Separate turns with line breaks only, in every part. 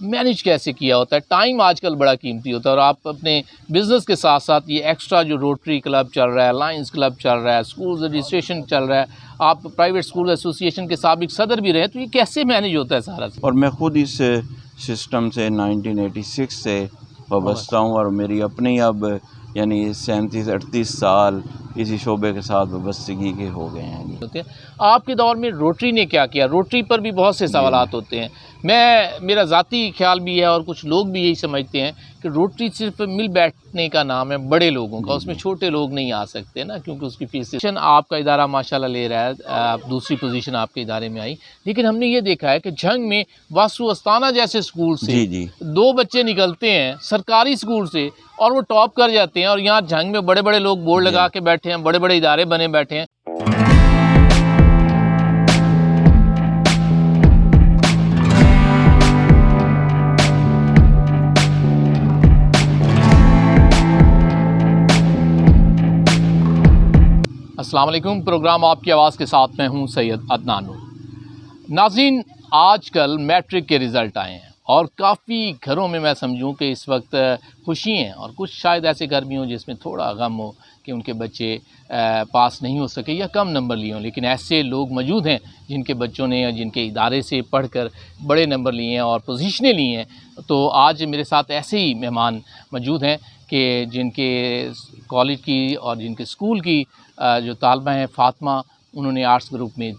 Manage کیسے کیا ہوتا ہے؟ ٹائم آج کل بڑا قیمتی ہوتا ہے، اور آپ اپنے بزنس کے ساتھ ساتھ یہ ایکسٹرا جو روٹری کلب چل رہا ہے، لائنز کلب چل رہا ہے، اسکولز رجسٹریشن چل رہا ہے، آپ پرائیویٹ اسکول ایسوسیشن کے سابق صدر بھی رہے، تو یہ کیسے مینیج ہوتا ہے سارا؟
اور میں خود اس سسٹم سے 1986 سے وابستہ ہوں، اور میری اپنی اب یعنی 37-38 سال اسی شعبے کے ساتھ وابستگی کے ہو گئے ہیں۔
ہوتے ہیں آپ کے دور میں روٹری نے کیا کیا؟ روٹری پر بھی بہت سے سوالات ہوتے ہیں۔ میرا ذاتی خیال بھی ہے، اور کچھ لوگ بھی یہی سمجھتے ہیں کہ روٹری صرف مل بیٹھنے کا نام ہے بڑے لوگوں کا، اس میں چھوٹے لوگ نہیں آ سکتے نا، کیونکہ اس کی فیس آپ کا ادارہ ماشاءاللہ لے رہا ہے، دوسری پوزیشن آپ کے ادارے میں آئی، لیکن ہم نے یہ دیکھا ہے کہ جھنگ میں واسو استانہ جیسے سکول سے 2 بچے نکلتے ہیں سرکاری سکول سے، اور وہ ٹاپ کر جاتے ہیں، اور یہاں جھنگ میں بڑے بڑے لوگ بورڈ لگا کے بیٹھے ہیں، بڑے بڑے ادارے بنے بیٹھے ہیں۔ السلام علیکم، پروگرام آپ کی آواز کے ساتھ میں ہوں سید عدنان۔ ناظرین، آج کل میٹرک کے رزلٹ آئے ہیں، اور کافی گھروں میں سمجھوں کہ اس وقت خوشی ہیں، اور کچھ شاید ایسے گھر بھی ہوں جس میں تھوڑا غم ہو کہ ان کے بچے پاس نہیں ہو سکے یا کم نمبر لیے ہوں، لیکن ایسے لوگ موجود ہیں جن کے بچوں نے یا جن کے ادارے سے پڑھ کر بڑے نمبر لیے ہیں اور پوزیشنیں لی ہیں۔ تو آج میرے ساتھ ایسے ہی مہمان موجود ہیں کہ جن کے کالج کی اور جن کے اسکول کی جو طالبہ ہیں فاطمہ، انہوں نے آرٹس گروپ میں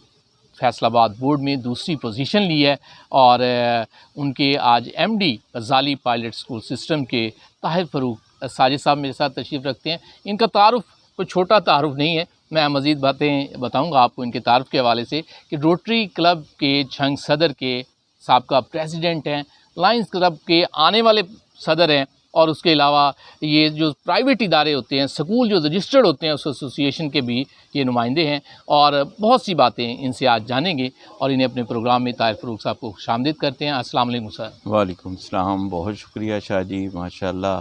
فیصل آباد بورڈ میں دوسری پوزیشن لی ہے، اور ان کے آج ایم ڈی غزالی پائلٹ اسکول سسٹم کے طاہر فروخ ساجد صاحب میرے ساتھ تشریف رکھتے ہیں۔ ان کا تعارف کوئی چھوٹا تعارف نہیں ہے، میں مزید باتیں بتاؤں گا آپ کو ان کے تعارف کے حوالے سے، کہ روٹری کلب کے جھنگ صدر کے سابقہ پریزیڈنٹ ہیں، لائنز کلب کے آنے والے صدر ہیں، اور اس کے علاوہ یہ جو پرائیویٹ ادارے ہوتے ہیں، سکول جو رجسٹرڈ ہوتے ہیں اس ایسوسیشن کے بھی یہ نمائندے ہیں، اور بہت سی باتیں ان سے آج جانیں گے، اور انہیں اپنے پروگرام میں طاہر فروخ صاحب کو خوش آمدید کرتے ہیں۔ السلام علیکم سر۔
وعلیکم السلام، بہت شکریہ شاہ جی، ماشاءاللہ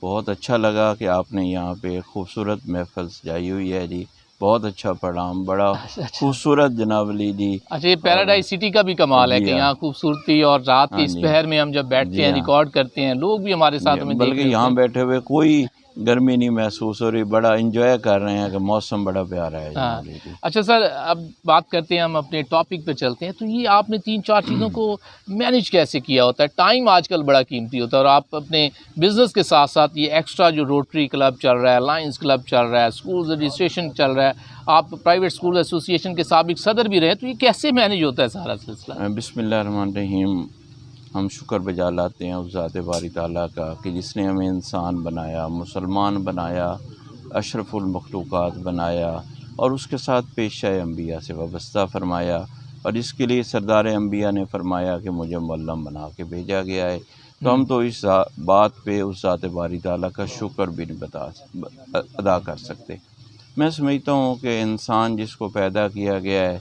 بہت اچھا لگا کہ آپ نے یہاں پہ خوبصورت محفل سجائی ہوئی ہے جی، بہت اچھا پروگرام، بڑا خوبصورت جناب علی جی۔
اچھا، یہ پیراڈائز سٹی کا بھی کمال ہے کہ یہاں خوبصورتی، اور رات کے اس پہر میں ہم جب بیٹھتے ہیں ریکارڈ کرتے ہیں، لوگ بھی ہمارے ساتھ میں دیکھ رہے ہیں،
بلکہ یہاں بیٹھے ہوئے کوئی گرمی نہیں محسوس ہو رہی، بڑا انجوائے کر رہے ہیں کہ موسم بڑا پیارا ہے جناب علی جی۔
اچھا سر، اب بات کرتے ہیں، ہم اپنے ٹاپک پہ چلتے ہیں۔ تو یہ آپ نے 3-4 چیزوں کو مینیج کیسے کیا ہوتا ہے؟ ٹائم آج کل بڑا قیمتی ہوتا ہے، اور آپ اپنے بزنس کے ساتھ ساتھ یہ ایکسٹرا جو روٹری کلب چل رہا ہے، لائنز کلب چل رہا ہے، اسکولز رجسٹریشن چل رہا ہے، آپ پرائیویٹ اسکول ایسوسیشن کے سابق صدر بھی رہے، تو یہ کیسے مینیج ہوتا ہے سارا سلسلہ؟
بسم اللہ الرحمن الرحیم۔ ہم شکر بجا لاتے ہیں اس ذات باری تعالیٰ کا کہ جس نے ہمیں انسان بنایا، مسلمان بنایا، اشرف المخلوقات بنایا، اور اس کے ساتھ پیشہ انبیاء سے وابستہ فرمایا، اور اس کے لیے سردار انبیاء نے فرمایا کہ مجھے معلم بنا کے بھیجا گیا ہے۔ تو ہم تو اس بات پہ اس ذات باری تعالیٰ کا شکر بھی نہیں ادا کر سکتے۔ میں سمجھتا ہوں کہ انسان جس کو پیدا کیا گیا ہے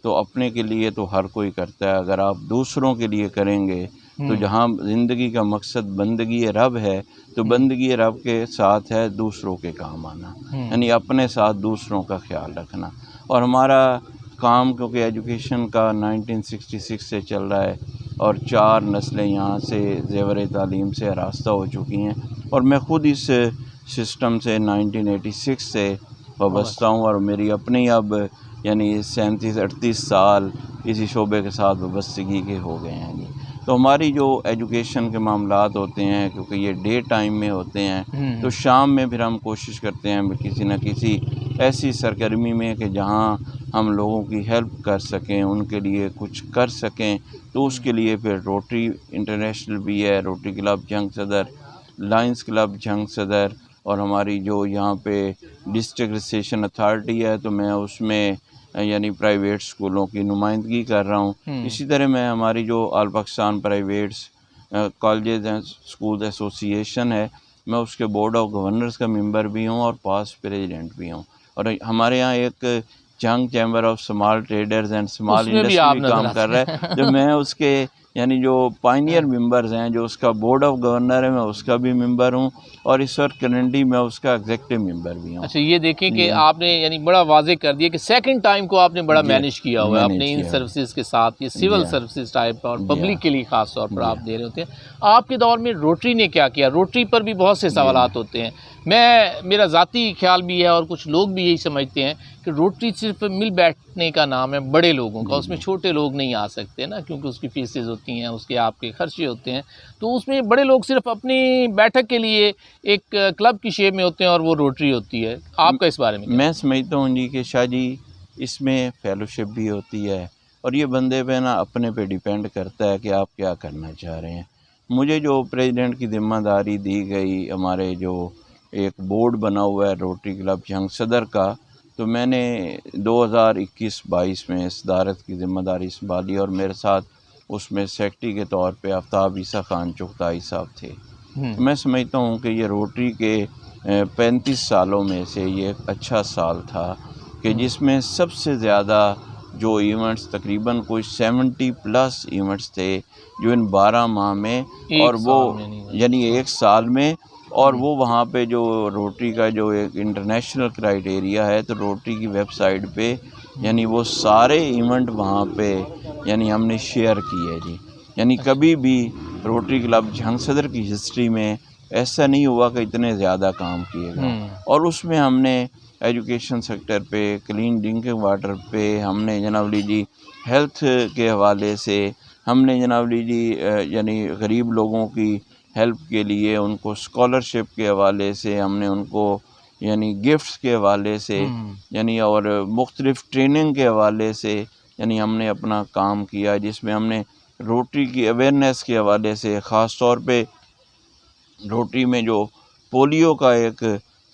تو اپنے کے لیے تو ہر کوئی کرتا ہے، اگر آپ دوسروں کے لیے کریں گے تو جہاں زندگی کا مقصد بندگی رب ہے، تو بندگی رب کے ساتھ ہے دوسروں کے کام آنا، یعنی اپنے ساتھ دوسروں کا خیال رکھنا۔ اور ہمارا کام کیونکہ ایجوکیشن کا 1966 سے چل رہا ہے، اور 4 نسلیں یہاں سے زیور تعلیم سے آراستہ ہو چکی ہیں، اور میں خود اس سسٹم سے 1986 سے وابستہ ہوں، اور میری اپنی اب یعنی 37-38 سال اسی شعبے کے ساتھ وابستگی کے ہو گئے ہیں جی۔ تو ہماری جو ایجوکیشن کے معاملات ہوتے ہیں، کیونکہ یہ ڈے ٹائم میں ہوتے ہیں، تو شام میں پھر ہم کوشش کرتے ہیں کسی نہ کسی ایسی سرگرمی میں کہ جہاں ہم لوگوں کی ہیلپ کر سکیں، ان کے لیے کچھ کر سکیں، تو اس کے لیے پھر روٹری انٹرنیشنل بھی ہے، روٹری کلب جھنگ صدر، لائنز کلب جھنگ صدر، اور ہماری جو یہاں پہ ڈسٹرکٹ رجسٹریشن اتھارٹی ہے، تو میں اس میں یعنی پرائیویٹ اسکولوں کی نمائندگی کر رہا ہوں۔ اسی طرح میں ہماری جو all Pakistan privates colleges and school association ہے، میں اس کے بورڈ آف گورنرز کا ممبر بھی ہوں اور پاسٹ پریزیڈنٹ بھی ہوں، اور ہمارے یہاں ایک Jhang chamber of small traders and small industry بھی کام کر رہا ہے، جو میں اس کے یعنی جو پائنیئر ممبرز ہیں، جو اس کا بورڈ آف گورنر ہے، میں اس کا بھی ممبر ہوں، اور اس وقت کرنٹلی میں اس کا ایگزیکٹو ممبر بھی ہوں۔
اچھا، یہ دیکھیں کہ آپ نے یعنی بڑا واضح کر دیا کہ سیکنڈ ٹائم کو آپ نے بڑا مینیج کیا ہوا ہے اپنے ان سروسز کے ساتھ، یہ سول سروسز ٹائپ اور پبلک کے لیے خاص طور پر آپ دے رہے ہوتے ہیں۔ آپ کے دور میں روٹری نے کیا کیا؟ روٹری پر بھی بہت سے سوالات ہوتے ہیں۔ میرا ذاتی خیال بھی ہے اور کچھ لوگ بھی یہی سمجھتے ہیں کہ روٹری صرف مل بیٹھنے کا نام ہے بڑے لوگوں کا، اس میں چھوٹے لوگ نہیں آ سکتے نا، کیونکہ اس کی فیسز ہوتی ہیں، اس کے آپ کے خرچے ہوتے ہیں، تو اس میں بڑے لوگ صرف اپنی بیٹھک کے لیے ایک کلب کی شیپ میں ہوتے ہیں اور وہ روٹری ہوتی ہے۔ آپ کا اس بارے میں
میں سمجھتا ہوں جی کہ شاہ جی اس میں فیلوشپ بھی ہوتی ہے، اور یہ بندے پہ نا اپنے پہ ڈیپینڈ کرتا ہے کہ آپ کیا کرنا چاہ رہے ہیں۔ مجھے جو پریزیڈنٹ کی ذمہ داری دی گئی، ہمارے جو ایک بورڈ بنا ہوا ہے روٹری کلب جھنگ صدر کا، تو میں نے 2021-22 میں اس صدارت کی ذمہ داری سنبھالی، اور میرے ساتھ اس میں سیکرٹری کے طور پہ آفتاب عیسیٰ خان چغتائی صاحب تھے۔ میں سمجھتا ہوں کہ یہ روٹری کے 35 سالوں میں سے یہ ایک اچھا سال تھا کہ جس میں سب سے زیادہ جو ایونٹس، تقریباً کوئی 70+ ایونٹس تھے جو ان 12 ماہ میں، اور وہ یعنی ایک سال میں، اور وہ وہاں پہ جو روٹری کا جو ایک انٹرنیشنل کرائیٹیریا ہے، تو روٹری کی ویب سائٹ پہ یعنی وہ سارے ایونٹ وہاں پہ یعنی ہم نے شیئر کی ہے جی۔ یعنی کبھی بھی روٹری کلب جھنگ صدر کی ہسٹری میں ایسا نہیں ہوا کہ اتنے زیادہ کام کیے گئے، اور اس میں ہم نے ایجوکیشن سیکٹر پہ، کلین ڈرنکنگ واٹر پہ، ہم نے جناب جی ہیلتھ کے حوالے سے، ہم نے جناب جی یعنی غریب لوگوں کی ہیلپ کے لیے ان کو اسکالرشپ کے حوالے سے، ہم نے ان کو یعنی گفٹس کے حوالے سے، یعنی اور مختلف ٹریننگ کے حوالے سے، یعنی ہم نے اپنا کام کیا، جس میں ہم نے روٹری کی اویئرنیس کے حوالے سے، خاص طور پہ روٹری میں جو پولیو کا ایک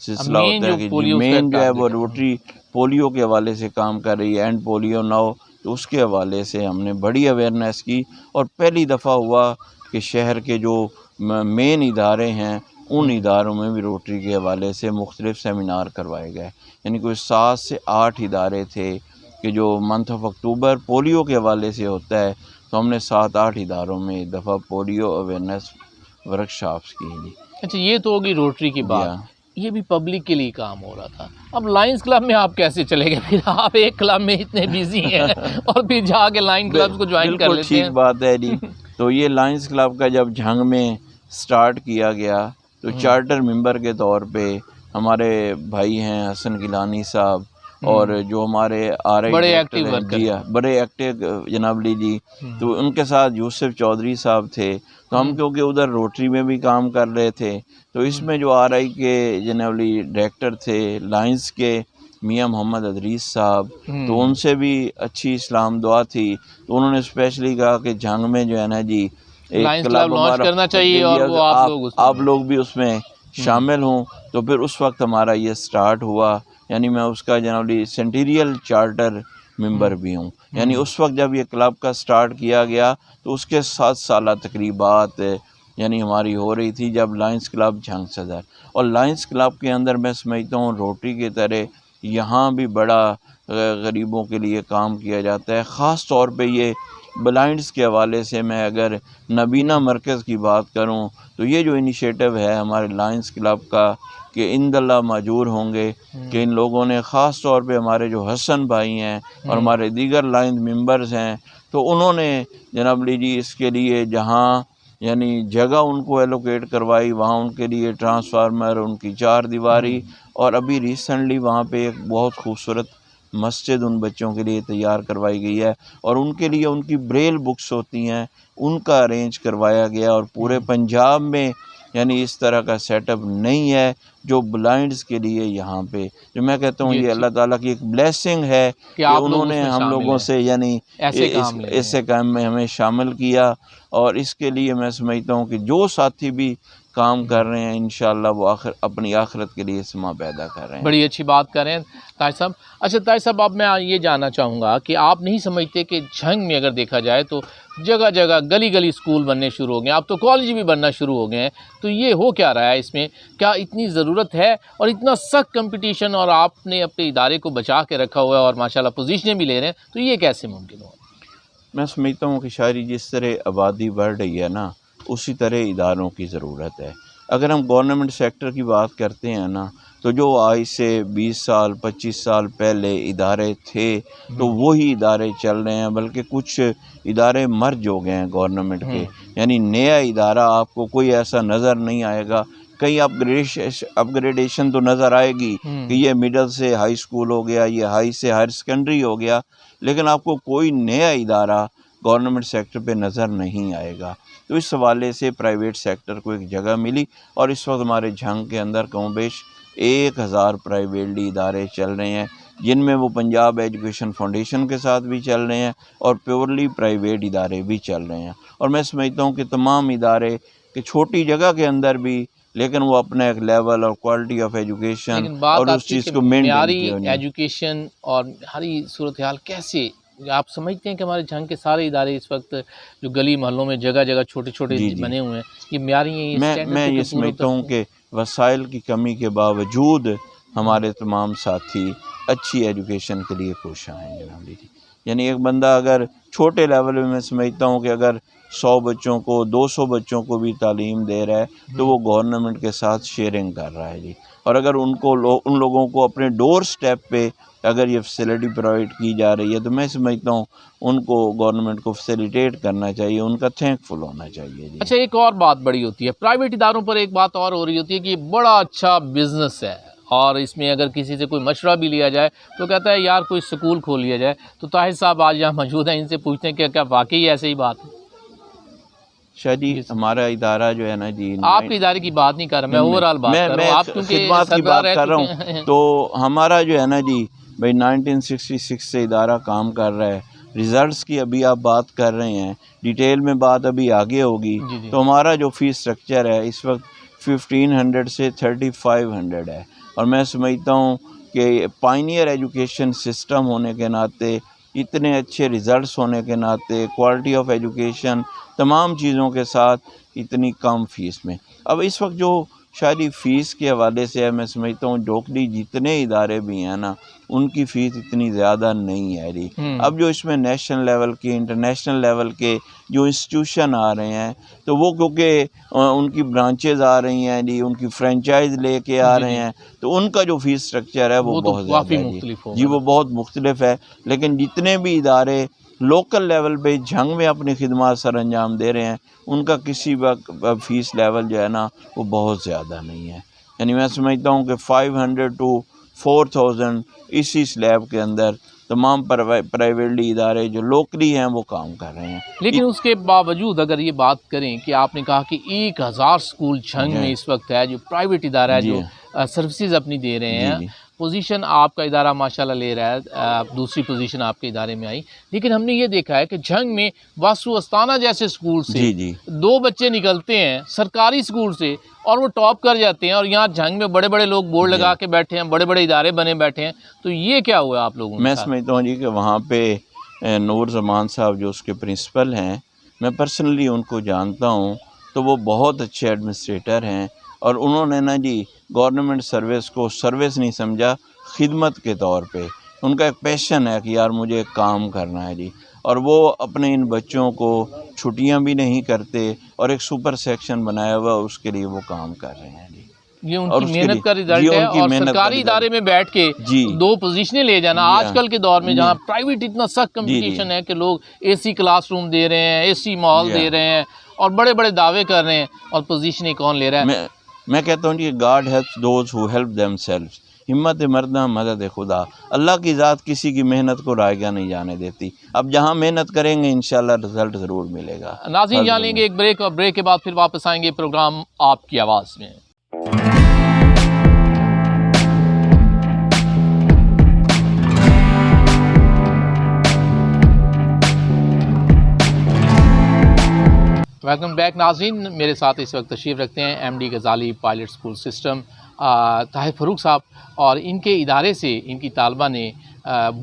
سلسلہ ہوتا ہے کہ مین جو ہے وہ روٹری پولیو کے حوالے سے کام کر رہی ہے، اینڈ پولیو ناؤ، تو اس کے حوالے سے ہم نے بڑی اویئرنیس کی، اور پہلی دفعہ ہوا کہ شہر کے جو مین ادارے ہیں ان اداروں میں بھی روٹری کے حوالے سے مختلف سیمینار کروائے گئے، یعنی کوئی 7 سے 8 ادارے تھے کہ جو منتھ آف اکتوبر پولیو کے حوالے سے ہوتا ہے، تو ہم نے 7-8 اداروں میں ایک دفعہ پولیو اویئرنیس ورکشاپس کی جی۔
اچھا، یہ تو ہوگی روٹری کی بات، یہ بھی پبلک کے لیے کام ہو رہا تھا۔ اب لائنز کلب میں آپ کیسے چلے گئے؟ پھر آپ ایک کلب میں اتنے بیزی ہیں اور پھر جا کے لائن کلبز کو جوائن کر لیتے ہیں۔
ٹھیک بات ہے جی۔ تو یہ لائنز کلب کا جب جھنگ میں سٹارٹ کیا گیا، تو چارٹر ممبر کے طور پہ ہمارے بھائی ہیں حسن گیلانی صاحب، اور جو ہمارے
بڑے ایکٹیو
جناب جی، تو ان کے ساتھ یوسف چودھری صاحب تھے، تو ہم کیونکہ ادھر روٹری میں بھی کام کر رہے تھے، تو اس میں جو RI کے جناب ڈائریکٹر تھے لائنز کے میاں محمد ادریس صاحب، تو ان سے بھی اچھی اسلام دعا تھی، تو انہوں نے اسپیشلی کہا کہ جھنگ میں جو ہے نا جی ایک کلب
لانچ کرنا چاہیے، اور وہ
آپ لوگ بھی اس میں شامل ہوں، تو پھر اس وقت ہمارا یہ سٹارٹ ہوا، یعنی میں اس کا جناب سینٹیریل چارٹر ممبر بھی ہوں، یعنی اس وقت جب یہ کلب کا سٹارٹ کیا گیا تو اس کے 7 سالہ تقریبات یعنی ہماری ہو رہی تھی جب لائنز کلب جھنگ صدر، اور لائنز کلب کے اندر میں سمجھتا ہوں روٹری کی طرح یہاں بھی بڑا غریبوں کے لیے کام کیا جاتا ہے، خاص طور پہ یہ بلائنڈز کے حوالے سے میں اگر نبینہ مرکز کی بات کروں تو یہ جو انیشیٹو ہے ہمارے لائنز کلب کا کہ انداللہ معجور ہوں گے، کہ ان لوگوں نے خاص طور پہ ہمارے جو حسن بھائی ہیں اور ہمارے دیگر لائنز ممبرز ہیں، تو انہوں نے جناب جی اس کے لیے جہاں یعنی جگہ ان کو ایلوکیٹ کروائی، وہاں ان کے لیے ٹرانسفارمر، ان کی 4 دیواری، اور ابھی ریسنٹلی وہاں پہ ایک بہت خوبصورت مسجد ان بچوں کے لیے تیار کروائی گئی ہے، اور ان کے لیے ان کی بریل بکس ہوتی ہیں ان کا ارینج کروایا گیا، اور پورے پنجاب میں یعنی اس طرح کا سیٹ اپ نہیں ہے جو بلائنڈز کے لیے یہاں پہ، جو میں کہتا ہوں یہ اللہ تعالیٰ کی ایک بلیسنگ ہے کہ انہوں نے ہم لوگوں سے یعنی ایسے کام میں ہمیں شامل کیا، اور اس کے لیے میں سمجھتا ہوں کہ جو ساتھی بھی کام کر رہے ہیں انشاءاللہ وہ اپنی آخرت کے لیے سما پیدا کر رہے ہیں۔
بڑی اچھی بات کر رہے ہیں طاہر صاحب۔ اچھا طاہر صاحب، اب میں یہ جاننا چاہوں گا کہ آپ نہیں سمجھتے کہ جھنگ میں اگر دیکھا جائے تو جگہ جگہ گلی گلی اسکول بننے شروع ہو گئے ہیں، اب تو کالج بھی بننا شروع ہو گئے ہیں، تو یہ ہو کیا رہا ہے؟ اس میں کیا اتنی ضرورت ہے؟ اور اتنا سخت کمپٹیشن، اور آپ نے اپنے ادارے کو بچا کے رکھا ہوا ہے اور ماشاءاللہ پوزیشنیں بھی لے رہے ہیں، تو یہ کیسے ممکن ہو؟
میں سمجھتا ہوں کہ شاعری جس طرح آبادی بڑھ رہی ہے نا، اسی طرح اداروں کی ضرورت ہے۔ اگر ہم گورنمنٹ سیکٹر کی بات کرتے ہیں نا، تو جو آج سے 20 سال 25 سال پہلے ادارے تھے تو وہی ادارے چل رہے ہیں، بلکہ کچھ ادارے مرج ہو گئے ہیں گورنمنٹ کے، یعنی نیا ادارہ آپ کو کوئی ایسا نظر نہیں آئے گا۔ کئی اپگریڈیشن تو نظر آئے گی کہ یہ مڈل سے ہائی اسکول ہو گیا، یہ ہائی سے ہائر سیکنڈری ہو گیا، لیکن آپ کو کوئی نیا ادارہ گورنمنٹ سیکٹر پہ نظر نہیں آئے گا۔ تو اس حوالے سے پرائیویٹ سیکٹر کو ایک جگہ ملی، اور اس وقت ہمارے جھنگ کے اندر کم و بیش 1000 پرائیویٹلی ادارے چل رہے ہیں، جن میں وہ پنجاب ایجوکیشن فاؤنڈیشن کے ساتھ بھی چل رہے ہیں اور پیورلی پرائیویٹ ادارے بھی چل رہے ہیں۔ اور میں سمجھتا ہوں کہ تمام ادارے کہ چھوٹی جگہ کے اندر بھی، لیکن وہ اپنا ایک لیول اور کوالٹی آف ایجوکیشن
لیکن بات
اور
آپ
اس
کی
چیز
کہ
کو مینٹین
معیاری
کیا انہوں نے۔
ایجوکیشن اور ہری صورتحال کیسے آپ سمجھتے ہیں کہ ہمارے جھنگ کے سارے ادارے اس وقت جو گلی محلوں میں جگہ جگہ چھوٹے چھوٹے
جی جی،
بنے ہوئے ہیں، یہ معیاری ہیں، یہ
میں
اسٹینڈرڈ
یہ
پہ پورا
سمجھتا ہوں کہ وسائل کی کمی کے باوجود ہمارے تمام ساتھی اچھی ایجوکیشن کے لیے کوشاں ہیں جناب جی۔ یعنی ایک بندہ اگر چھوٹے لیول میں میں سمجھتا ہوں کہ اگر 100 بچوں کو 200 بچوں کو بھی تعلیم دے رہا ہے تو وہ گورنمنٹ کے ساتھ شیئرنگ کر رہا ہے جی۔ اور اگر ان لوگوں کو اپنے ڈور سٹیپ پہ اگر یہ فیسلٹی پرووائڈ کی جا رہی ہے تو میں سمجھتا ہوں ان کو گورنمنٹ کو فیسیلیٹیٹ کرنا چاہیے، ان کا تھینک فل ہونا چاہیے جی۔
اچھا، ایک اور بات بڑی ہوتی ہے پرائیویٹ اداروں پر، ایک بات اور ہو رہی ہوتی ہے کہ یہ بڑا اچھا بزنس ہے، اور اس میں اگر کسی سے کوئی مشورہ بھی لیا جائے تو کہتا ہے یار کوئی سکول کھول لیا جائے۔ تو طاہر صاحب آج یہاں موجود ہیں، ان سے پوچھتے ہیں کہ کیا واقعی ایسے ہی بات ہے؟
شاید جی ہمارا ادارہ جو ہے نا جی،
آپ کے ادارے کی بات نہیں کر رہا میں، اوور آل بات کر رہا ہوں، آپ کیونکہ
خدمات کی
سردار
بات
رہ
کر رہا
چکے ہیں۔
ہوں، تو ہمارا جو ہے نا جی بھائی 1966 سے ادارہ کام کر رہا ہے۔ ریزلٹس کی ابھی آپ بات کر رہے ہیں، ڈیٹیل میں بات ابھی آگے ہوگی۔
جی جی،
تو ہمارا جو فیس سٹرکچر ہے اس وقت 1500 سے 3500 ہے، اور میں سمجھتا ہوں کہ پائنیئر ایجوکیشن سسٹم ہونے کے ناطے، اتنے اچھے ریزلٹس ہونے کے ناطے، کوالٹی آف ایجوکیشن تمام چیزوں کے ساتھ اتنی کم فیس میں، اب اس وقت جو شاید فیس کے حوالے سے ہے، میں سمجھتا ہوں ڈوکلی جتنے ادارے بھی ہیں نا ان کی فیس اتنی زیادہ نہیں ہے جی۔ اب جو اس میں نیشنل لیول کے انٹرنیشنل لیول کے جو انسٹیٹیوشن آ رہے ہیں تو وہ کیونکہ ان کی برانچز آ رہی ہیں جی، ان کی فرینچائز لے کے آ رہے ہیں، تو ان کا جو فیس سٹرکچر ہے وہ
تو
بہت
کافی
زیادہ ہے
مختلف ہوگا
جی، وہ بہت مختلف ہے۔ لیکن جتنے بھی ادارے لوکل لیول پہ جھنگ میں اپنی خدمات سر انجام دے رہے ہیں ان کا کسی وقت فیس لیول جو ہے نا وہ بہت زیادہ نہیں ہے، یعنی میں سمجھتا ہوں کہ 500 to 4000 اسی سلیب کے اندر تمام پرائیویٹلی ادارے جو لوکلی ہیں وہ کام کر رہے ہیں۔
لیکن اس کے باوجود اگر یہ بات کریں کہ آپ نے کہا کہ 1000 سکول جھنگ میں اس وقت ہے جو پرائیویٹ ادارہ ہے جو سروسز اپنی دے رہے ہیں، پوزیشن آپ کا ادارہ ماشاءاللہ لے رہا ہے، دوسری پوزیشن آپ کے ادارے میں آئی، لیکن ہم نے یہ دیکھا ہے کہ جھنگ میں واسو استانہ جیسے سکول سے 2 بچے نکلتے ہیں سرکاری سکول سے اور وہ ٹاپ کر جاتے ہیں، اور یہاں جھنگ میں بڑے بڑے لوگ بورڈ لگا کے بیٹھے ہیں، بڑے بڑے ادارے بنے بیٹھے ہیں، تو یہ کیا ہوا آپ لوگوں
میں سمجھتا ہوں جی کہ وہاں پہ نور زمان صاحب جو اس کے پرنسپل ہیں، میں پرسنلی ان کو جانتا ہوں، تو وہ بہت اچھے ایڈمنسٹریٹر ہیں، اور انہوں نے نا جی گورنمنٹ سروس کو سروس نہیں سمجھا، خدمت کے طور پہ ان کا ایک پیشن ہے کہ یار مجھے کام کرنا ہے جی، اور وہ اپنے ان بچوں کو چھٹیاں بھی نہیں کرتے، اور ایک سپر سیکشن بنایا ہوا اس کے لیے وہ کام کر رہے ہیں جی۔
یہ ان
اور
کی
اس کے
محنت
لیے
کا رزلٹ ہے،
ان کی
اور
محنت کا
سرکاری
رزلٹ
ادارے میں بیٹھ کے
جی
2 پوزیشنیں لے جانا آج کل کے دور میں جہاں پرائیویٹ اتنا سخت کمپٹیشن ہے کہ لوگ اے سی کلاس روم دے رہے ہیں، اے سی مال دے رہے ہیں، اور بڑے بڑے دعوے کر رہے ہیں، اور پوزیشنیں کون لے رہا ہے؟
میں کہتا ہوں کہ God helps those who help them سیلفس، ہمت مردہ مدد خدا، اللہ کی ذات کسی کی محنت کو رائیگاں نہیں جانے دیتی، اب جہاں محنت کریں گے انشاءاللہ رزلٹ ضرور ملے گا۔
ناظرین جان لیں گے ایک بریک، اور بریک کے بعد پھر واپس آئیں گے پروگرام آپ کی آواز میں۔ ویلکم بیک ناظرین، میرے ساتھ اس وقت تشریف رکھتے ہیں ایم ڈی غزالی پائلٹ اسکول سسٹم طاہر فاروق صاحب، اور ان کے ادارے سے ان کی طالبہ نے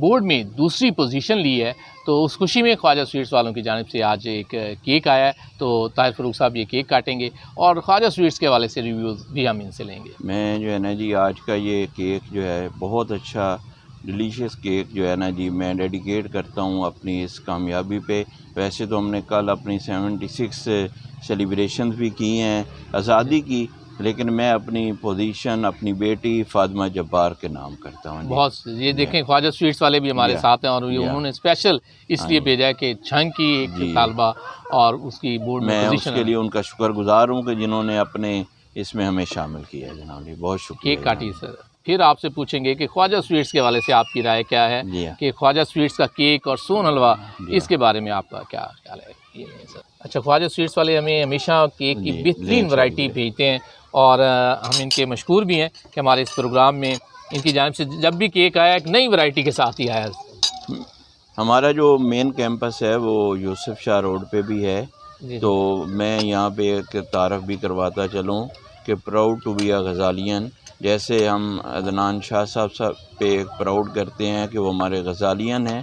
بورڈ میں دوسری پوزیشن لی ہے، تو اس خوشی میں خواجہ سویٹس والوں کی جانب سے آج ایک کیک آیا ہے، تو طاہر فاروق صاحب یہ کیک کاٹیں گے اور خواجہ سویٹس کے حوالے سے ریویوز بھی ہم ان سے لیں گے۔
میں جو ہے نا جی آج کا یہ کیک جو ہے بہت اچھا ڈیلیشیس کیک جو ہے نا جی میں ڈیڈیکیٹ کرتا ہوں اپنی اس کامیابی پہ. ویسے تو ہم نے کل اپنی 76 سیلیبریشنز بھی کی ہیں آزادی کی، لیکن میں اپنی پوزیشن اپنی بیٹی فاطمہ جبار کے نام کرتا ہوں.
بہت یہ دیکھیں خواجہ سویٹس والے بھی ہمارے ساتھ ہیں، اور یہ انہوں نے اسپیشل اس لیے بھیجا ہے کہ جھنگ کی ایک طالبہ اور اس کی بورڈ میں
میں اس
پوزیشن
کے لیے ان کا شکر گزار ہوں کہ جنہوں نے اپنے اس میں ہمیں شامل کیا ہے جناب جی. بہت شکریہ.
کیک کاٹی سر. پھر آپ سے پوچھیں گے کہ خواجہ سویٹس کے حوالے سے آپ کی رائے کیا ہے کہ خواجہ سویٹس کا کیک اور سون حلوہ اس کے بارے میں آپ کا کیا خیال ہے؟ اچھا، خواجہ سویٹس والے ہمیں ہمیشہ کیک کی بہترین ورائٹی بھیجتے ہیں، اور ہم ان کے مشکور بھی ہیں کہ ہمارے اس پروگرام میں ان کی جانب سے جب بھی کیک آیا ایک نئی ورائٹی کے ساتھ ہی آیا.
ہمارا جو مین کیمپس ہے وہ یوسف شاہ روڈ پہ بھی ہے، تو میں یہاں پہ ایک تعارف بھی کرواتا چلوں کہ پراؤڈ ٹو بی اے غزالین. جیسے ہم عدنان شاہ صاحب پہ ایک پراؤڈ کرتے ہیں کہ وہ ہمارے غزالین ہیں،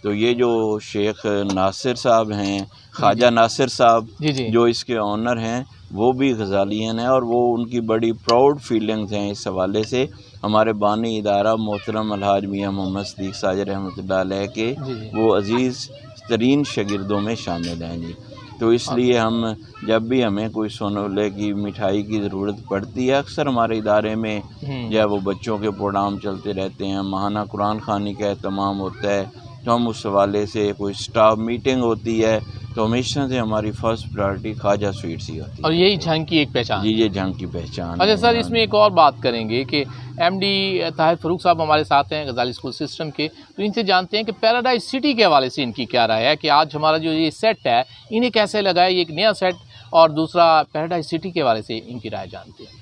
تو یہ جو شیخ ناصر صاحب ہیں، خواجہ ناصر صاحب جو اس کے آنر ہیں، وہ بھی غزالین ہیں، اور وہ ان کی بڑی پراؤڈ فیلنگز ہیں اس حوالے سے. ہمارے بانی ادارہ محترم الحاج میاں محمد صدیق ساجد رحمۃ اللہ علیہ کے وہ عزیز ترین شاگردوں میں شامل ہیں جی. تو اس لیے ہم جب بھی ہمیں کوئی سونولے کی مٹھائی کی ضرورت پڑتی ہے، اکثر ہمارے ادارے میں جو ہے وہ بچوں کے پروگرام چلتے رہتے ہیں، ماہانہ قرآن خوانی کا اہتمام ہوتا ہے، تو ہم اس حوالے سے کوئی سٹاف میٹنگ ہوتی ہے تو ہمیشہ سے ہماری فرسٹ پرائرٹی خواجہ سویٹس ہی ہوتی ہے،
اور یہی جھنگ کی ایک پہچان.
جی یہ جھنگ کی پہچان.
اچھا سر، اس میں ایک اور بات کریں گے کہ ایم ڈی طاہر فاروق صاحب ہمارے ساتھ ہیں غزالی اسکول سسٹم کے، تو ان سے جانتے ہیں کہ پیراڈائز سٹی کے حوالے سے ان کی کیا رائے ہے کہ آج ہمارا جو یہ سیٹ ہے انہیں کیسے لگا ہے، یہ ایک نیا سیٹ، اور دوسرا پیراڈائز سٹی کے حوالے سے ان کی رائے جانتے ہیں.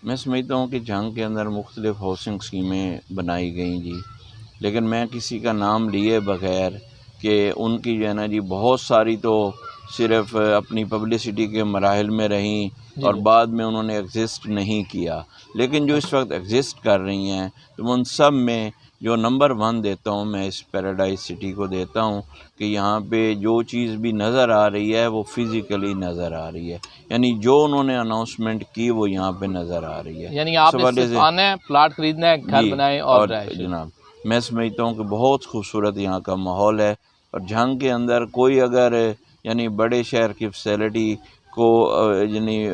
میں سمجھتا ہوں کہ جھنگ کے اندر مختلف ہاؤسنگ اسکیمیں بنائی گئیں جی، لیکن میں کسی کا نام لیے بغیر کہ ان کی جو ہے نا جی بہت ساری تو صرف اپنی پبلسٹی کے مراحل میں رہیں اور بعد میں انہوں نے ایگزسٹ نہیں کیا، لیکن جو اس وقت ایگزسٹ کر رہی ہیں تو ان سب میں جو نمبر 1 دیتا ہوں میں اس پیراڈائز سٹی کو دیتا ہوں کہ یہاں پہ جو چیز بھی نظر آ رہی ہے وہ فزیکلی نظر آ رہی ہے، یعنی جو انہوں نے اناؤنسمنٹ کی وہ یہاں پہ نظر آ رہی ہے.
یعنی آپ نے صرف آنا ہے، پلاٹ خریدنا ہے، گھر بنائیں اور
جناب میں سمجھتا ہوں کہ بہت خوبصورت یہاں کا ماحول ہے، اور جھنگ کے اندر کوئی اگر یعنی بڑے شہر کی فیسلٹی کو یعنی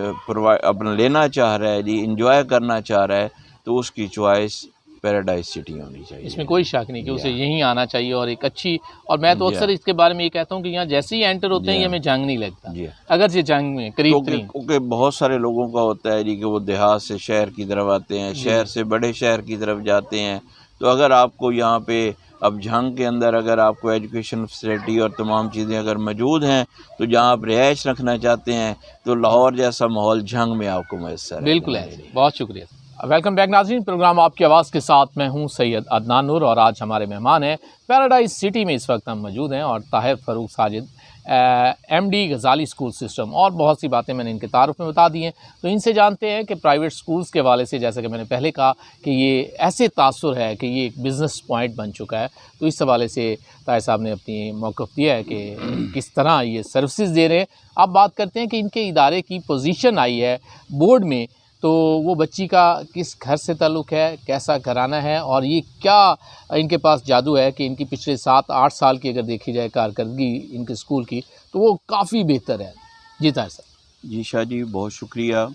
اپنا لینا چاہ رہا ہے جی، انجوائے کرنا چاہ رہا ہے، تو اس کی چوائس پیراڈائز سٹی ہونی چاہیے.
اس میں کوئی شک نہیں کہ اسے یہیں آنا چاہیے، اور ایک اچھی، اور میں تو اکثر اس کے بارے میں یہ کہتا ہوں کہ یہاں جیسے ہی انٹر ہوتے ہیں یہ ہمیں جنگ نہیں لگتا، اگرچہ جنگ میں قریب ترین،
کیونکہ بہت سارے لوگوں کا ہوتا ہے جی کہ وہ دیہات سے شہر کی طرف آتے ہیں، شہر سے بڑے شہر کی طرف جاتے ہیں، تو اگر آپ کو یہاں پہ اب جھنگ کے اندر اگر آپ کو ایجوکیشن فیسلٹی اور تمام چیزیں اگر موجود ہیں تو جہاں آپ رہائش رکھنا چاہتے ہیں تو لاہور جیسا ماحول جھنگ میں آپ کو میسر ہے.
بالکل ہے. بہت شکریہ. ویلکم بیک ناظرین، پروگرام آپ کی آواز کے ساتھ میں ہوں سید عدنان نور، اور آج ہمارے مہمان ہیں پیراڈائز سٹی میں اس وقت ہم موجود ہیں، اور طاہر فاروق ساجد ایم ڈی غزالی اسکول سسٹم، اور بہت سی باتیں میں نے ان کے تعارف میں بتا دی ہیں. تو ان سے جانتے ہیں کہ پرائیویٹ اسکولس کے حوالے سے، جیسا کہ میں نے پہلے کہا کہ یہ ایسے تاثر ہے کہ یہ ایک بزنس پوائنٹ بن چکا ہے، تو اس حوالے سے طاہر صاحب نے اپنی موقف دیا ہے کہ کس طرح یہ سروسز دے رہے ہیں. اب بات کرتے ہیں کہ ان کے ادارے کی پوزیشن آئی ہے بورڈ میں، تو وہ بچی کا کس گھر سے تعلق ہے، کیسا گھرانہ ہے، اور یہ کیا ان کے پاس جادو ہے کہ ان کی پچھلے 7-8 سال کی اگر دیکھی جائے کارکردگی ان کے اسکول کی تو وہ کافی بہتر ہے. جی طاہر صاحب.
جی شاہ جی بہت شکریہ.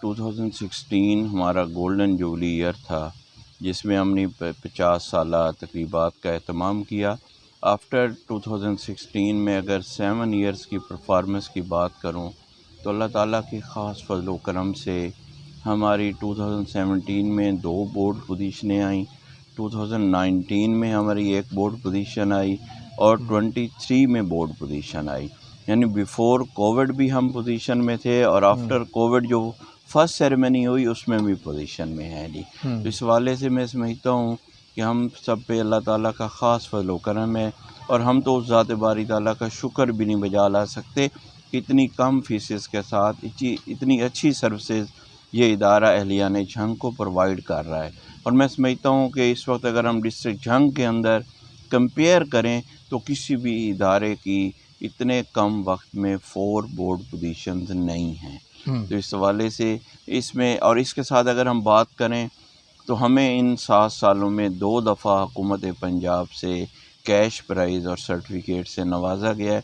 2016 ہمارا گولڈن جوبلی ایئر تھا جس میں ہم نے 50 سالہ تقریبات کا اہتمام کیا. آفٹر 2016 میں اگر 7 ایئرس کی پرفارمنس کی بات کروں تو اللہ تعالیٰ کی خاص فضل و کرم سے ہماری 2017 میں 2 بورڈ پوزیشنیں آئیں، 2019 میں ہماری 1 بورڈ پوزیشن آئی، اور 23 میں بورڈ پوزیشن آئی. یعنی بیفور کووڈ بھی ہم پوزیشن میں تھے، اور آفٹر کووڈ جو فرسٹ سیریمنی ہوئی اس میں بھی پوزیشن میں ہیں جی. تو اس حوالے سے میں سمجھتا ہوں کہ ہم سب پہ اللہ تعالیٰ کا خاص فضل و کرم ہے، اور ہم تو اس ذات باری تعالیٰ کا شکر بھی نہیں بجا لا سکتے کہ اتنی کم فیسز کے ساتھ اتنی اچھی سروسز یہ ادارہ اہلیان جھنگ کو پرووائڈ کر رہا ہے. اور میں سمجھتا ہوں کہ اس وقت اگر ہم ڈسٹرکٹ جھنگ کے اندر کمپیئر کریں تو کسی بھی ادارے کی اتنے کم وقت میں 4 بورڈ پوزیشنز نہیں ہیں. تو اس حوالے سے اس میں، اور اس کے ساتھ اگر ہم بات کریں تو ہمیں ان 7 سالوں میں 2 دفعہ حکومت پنجاب سے کیش پرائز اور سرٹیفکیٹ سے نوازا گیا ہے۔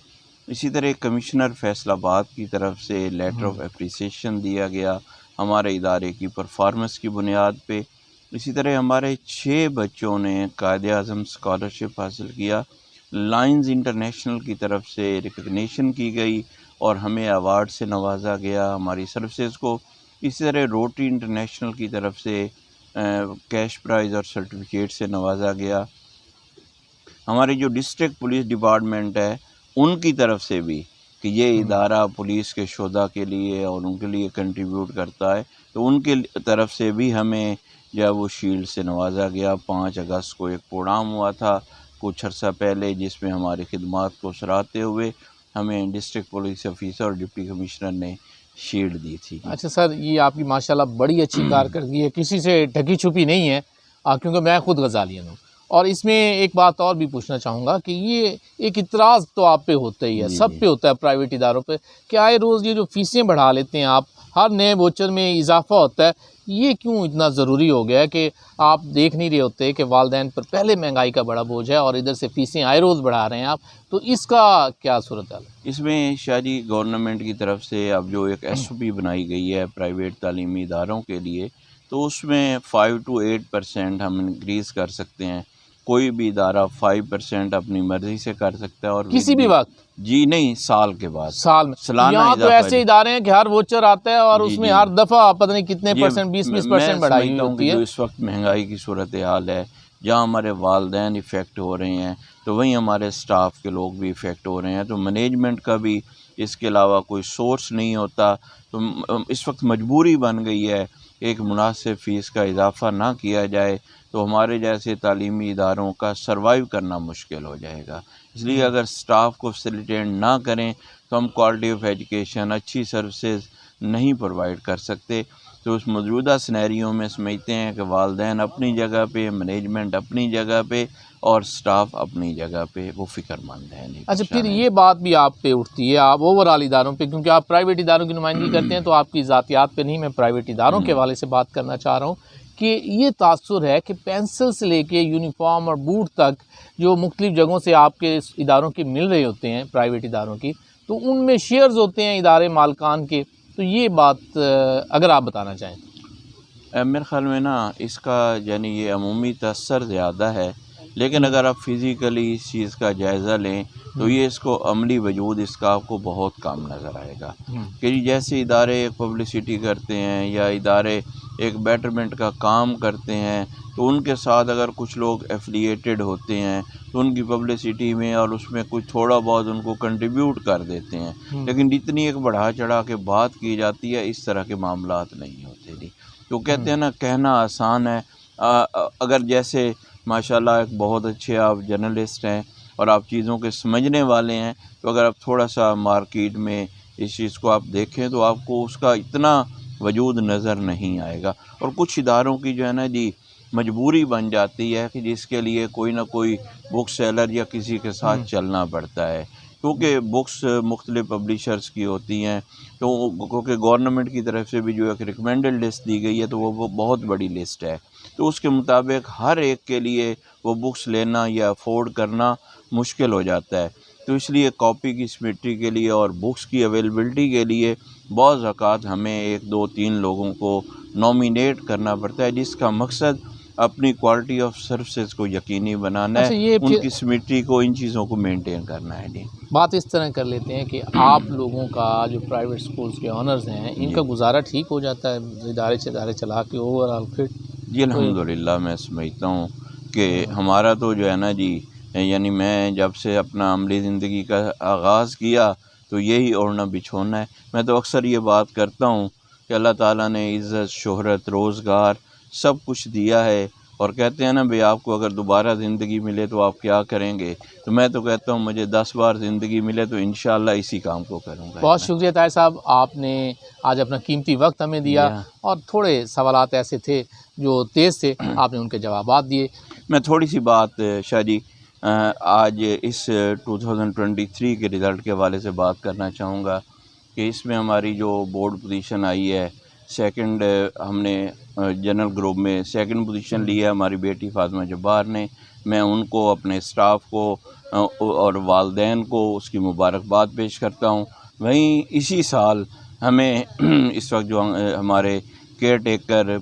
اسی طرح کمشنر فیصل آباد کی طرف سے لیٹر آف اپریسیشن دیا گیا ہمارے ادارے کی پرفارمنس کی بنیاد پہ۔ اسی طرح ہمارے 6 بچوں نے قائد اعظم اسکالرشپ حاصل کیا، لائنز انٹرنیشنل کی طرف سے ریکگنیشن کی گئی اور ہمیں ایوارڈ سے نوازا گیا ہماری سروسز کو۔ اسی طرح روٹری انٹرنیشنل کی طرف سے کیش پرائز اور سرٹیفکیٹ سے نوازا گیا۔ ہماری جو ڈسٹرکٹ پولیس ڈپارٹمنٹ ہے ان کی طرف سے بھی کہ یہ ادارہ پولیس کے شہداء کے لیے اور ان کے لیے کنٹریبیوٹ کرتا ہے، تو ان کے طرف سے بھی ہمیں جو ہے وہ شیلڈ سے نوازا گیا۔ 5 اگست کو ایک پروگرام ہوا تھا کچھ عرصہ پہلے جس میں ہماری خدمات کو سراہتے ہوئے ہمیں ڈسٹرکٹ پولیس آفیسر اور ڈپٹی کمشنر نے شیلڈ دی تھی۔
اچھا سر، یہ آپ کی ماشاءاللہ بڑی اچھی کارکردگی ہے، کسی سے ڈھکی چھپی نہیں ہے، کیونکہ میں خود غزالین ہوں۔ اور اس میں ایک بات اور بھی پوچھنا چاہوں گا کہ یہ ایک اعتراض تو آپ پہ ہوتا ہی ہے، سب پہ ہوتا ہے پرائیویٹ اداروں پہ، کہ آئے روز یہ جو فیسیں بڑھا لیتے ہیں آپ، ہر نئے ووچر میں اضافہ ہوتا ہے، یہ کیوں اتنا ضروری ہو گیا ہے کہ آپ دیکھ نہیں رہے ہوتے کہ والدین پر پہلے مہنگائی کا بڑا بوجھ ہے اور ادھر سے فیسیں آئے روز بڑھا رہے ہیں آپ، تو اس کا کیا صورتحال ہے؟
اس میں شاہ جی گورنمنٹ کی طرف سے اب جو ایک ایس او پی بنائی گئی ہے پرائیویٹ تعلیمی اداروں کے لیے، تو اس میں 5 to 8% ہم انکریز کر سکتے ہیں۔ کوئی بھی ادارہ 5% اپنی مرضی سے کر سکتا ہے، اور
کسی بھی وقت؟
جی نہیں، سال کے بعد،
سال میں؟
سالانہ
یہاں تو
اضافہ
ایسے ادارے ہیں کہ ہر ووچر آتا ہے اور اس میں ہر دفعہ پتہ نہیں کتنے پرسنٹ 20% بڑھائی ہوئی ہوتی
میں سمجھتا ہوں کہ
ہے۔
جو اس وقت مہنگائی کی صورتحال ہے، جہاں ہمارے والدین افیکٹ ہو رہے ہیں تو وہیں ہمارے سٹاف کے لوگ بھی افیکٹ ہو رہے ہیں، تو مینجمنٹ کا بھی اس کے علاوہ کوئی سورس نہیں ہوتا، تو اس وقت مجبوری بن گئی ہے ایک مناسب فیس کا اضافہ نہ کیا جائے تو ہمارے جیسے تعلیمی اداروں کا سروائیو کرنا مشکل ہو جائے گا۔ اس لیے اگر سٹاف کو فیسیلیٹیٹ نہ کریں تو ہم کوالٹی آف ایجوکیشن، اچھی سروسز نہیں پرووائڈ کر سکتے۔ تو اس موجودہ سینیریو میں سمجھتے ہیں کہ والدین اپنی جگہ پہ، مینجمنٹ اپنی جگہ پہ اور سٹاف اپنی جگہ پہ وہ فکر مند ہیں۔
اچھا، پھر یہ بات بھی آپ پہ اٹھتی ہے، آپ اوورآل اداروں پہ، کیونکہ آپ پرائیویٹ اداروں کی نمائندگی کرتے ہیں تو آپ کی ذاتیات پہ نہیں، میں پرائیویٹ اداروں کے حوالے سے بات کرنا چاہ رہا ہوں کہ یہ تاثر ہے کہ پینسل سے لے کے یونیفارم اور بوٹ تک جو مختلف جگہوں سے آپ کے اداروں کے مل رہے ہوتے ہیں، پرائیویٹ اداروں کی، تو ان میں شیئرز ہوتے ہیں ادارے مالکان کے، تو یہ بات اگر آپ بتانا چاہیں۔
میرے خیال میں نا اس کا یعنی یہ عمومی تاثر زیادہ ہے، لیکن اگر آپ فزیکلی اس چیز کا جائزہ لیں تو یہ اس کو عملی وجود اس کا آپ کو بہت کم نظر آئے گا، کہ جیسے ادارے ایک پبلسٹی کرتے ہیں یا ادارے ایک بیٹرمنٹ کا کام کرتے ہیں تو ان کے ساتھ اگر کچھ لوگ ایفیلیٹڈ ہوتے ہیں تو ان کی پبلسٹی میں اور اس میں کچھ تھوڑا بہت ان کو کنٹریبیوٹ کر دیتے ہیں، لیکن جتنی ایک بڑھا چڑھا کے بات کی جاتی ہے اس طرح کے معاملات نہیں ہوتے جی۔ تو کہتے ہیں نا کہنا آسان ہے، اگر جیسے ماشاءاللہ ایک بہت اچھے آپ جرنلسٹ ہیں اور آپ چیزوں کے سمجھنے والے ہیں، تو اگر آپ تھوڑا سا مارکیٹ میں اس چیز کو آپ دیکھیں تو آپ کو اس کا اتنا وجود نظر نہیں آئے گا، اور کچھ اداروں کی جو ہے نا جی مجبوری بن جاتی ہے کہ جس کے لیے کوئی نہ کوئی بک سیلر یا کسی کے ساتھ چلنا پڑتا ہے، کیونکہ بکس مختلف پبلیشرز کی ہوتی ہیں، تو کیونکہ گورنمنٹ کی طرف سے بھی جو ایک ریکمینڈڈ لسٹ دی گئی ہے تو وہ بہت بڑی لسٹ ہے، تو اس کے مطابق ہر ایک کے لیے وہ بکس لینا یا افورڈ کرنا مشکل ہو جاتا ہے، تو اس لیے کاپی کی سمیٹری کے لیے اور بکس کی اویلیبلٹی کے لیے بعض اوقات ہمیں 1 2 3 لوگوں کو نومینیٹ کرنا پڑتا ہے، جس کا مقصد اپنی کوالٹی آف سروسز کو یقینی بنانا
اچھا،
ہے،
یہ
ان کی سمیٹری کو، ان چیزوں کو مینٹین کرنا ہے جی۔
بات اس طرح کر لیتے ہیں کہ آپ لوگوں کا جو پرائیویٹ سکولز کے آنرز ہیں ان کا گزارا ٹھیک ہو جاتا ہے ادارے چلا کے اوورآل فٹ؟
جی الحمدللہ میں سمجھتا ہوں کہ ہمارا تو جو ہے نا جی، یعنی میں جب سے اپنا عملی زندگی کا آغاز کیا تو یہی اوڑھنا بچھونا ہے۔ میں تو اکثر یہ بات کرتا ہوں کہ اللہ تعالیٰ نے عزت، شہرت، روزگار سب کچھ دیا ہے، اور کہتے ہیں نا بھئی آپ کو اگر دوبارہ زندگی ملے تو آپ کیا کریں گے، تو میں تو کہتا ہوں مجھے 10 بار زندگی ملے تو انشاءاللہ اسی کام کو کروں گا۔
بہت شکریہ طاہر صاحب، آپ نے آج اپنا قیمتی وقت ہمیں دیا اور تھوڑے سوالات ایسے تھے جو تیز تھے، آپ نے ان کے جوابات دیے۔
میں تھوڑی سی بات شاہ جی آج اس 2023 کے رزلٹ کے حوالے سے بات کرنا چاہوں گا کہ اس میں ہماری جو بورڈ پوزیشن آئی ہے سیکنڈ ہم نے جنرل گروپ میں سیکنڈ پوزیشن لی ہے ہماری بیٹی فاطمہ جبار نے. میں ان کو، اپنے اسٹاف کو اور والدین کو اس کی مبارکباد پیش کرتا ہوں. وہیں اسی سال ہمیں اس وقت جو ہمارے کیئر ٹیکر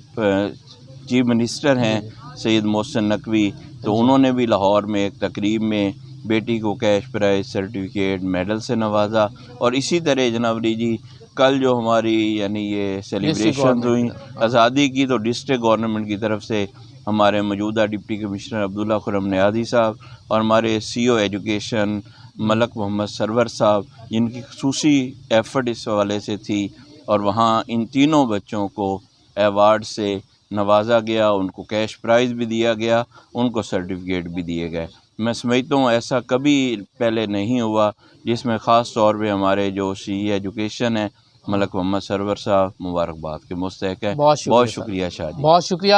چیف منسٹر ہیں سید محسن نقوی، تو انہوں نے بھی لاہور میں ایک تقریب میں بیٹی کو کیش پرائز، سرٹیفکیٹ، میڈل سے نوازا. اور اسی طرح جناب علی جی کل جو ہماری یعنی یہ سیلیبریشن ہوئی آزادی کی، تو ڈسٹرکٹ گورنمنٹ کی طرف سے ہمارے موجودہ ڈپٹی کمشنر عبداللہ خرم نیازی صاحب اور ہمارے سی او ایجوکیشن ملک محمد سرور صاحب، جن کی خصوصی ایفرٹ اس حوالے سے تھی، اور وہاں ان تینوں بچوں کو ایوارڈ سے نوازا گیا. ان کو کیش پرائز بھی دیا گیا، ان کو سرٹیفکیٹ بھی دیے گئے. میں سمجھتا ہوں ایسا کبھی پہلے نہیں ہوا، جس میں خاص طور پہ ہمارے جو سی ایجوکیشن ہے ملک محمد سرور صاحب مبارکباد کے مستحق ہیں. بہت شکریہ شاہ جی.
بہت شکریہ.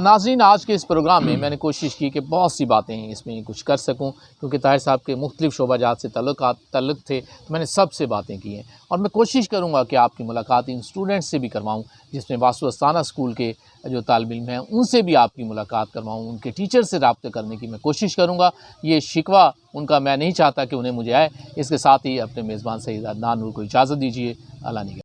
ناظرین، آج کے اس پروگرام میں میں نے کوشش کی کہ بہت سی باتیں اس میں کچھ کر سکوں، کیونکہ طاہر صاحب کے مختلف شعبہ جات سے تعلق تھے، تو میں نے سب سے باتیں کی ہیں. اور میں کوشش کروں گا کہ آپ کی ملاقات ان اسٹوڈنٹس سے بھی کرواؤں، جس میں واسو استانہ اسکول کے جو طالب علم ہیں ان سے بھی آپ کی ملاقات کرواؤں، ان کے ٹیچر سے رابطہ کرنے کی میں کوشش کروں گا. یہ شکوہ ان کا میں نہیں چاہتا کہ انہیں مجھے آئے. اس کے ساتھ ہی اپنے میزبان سید عدنان نور کو اجازت دیجیے. اللہ نگہبان.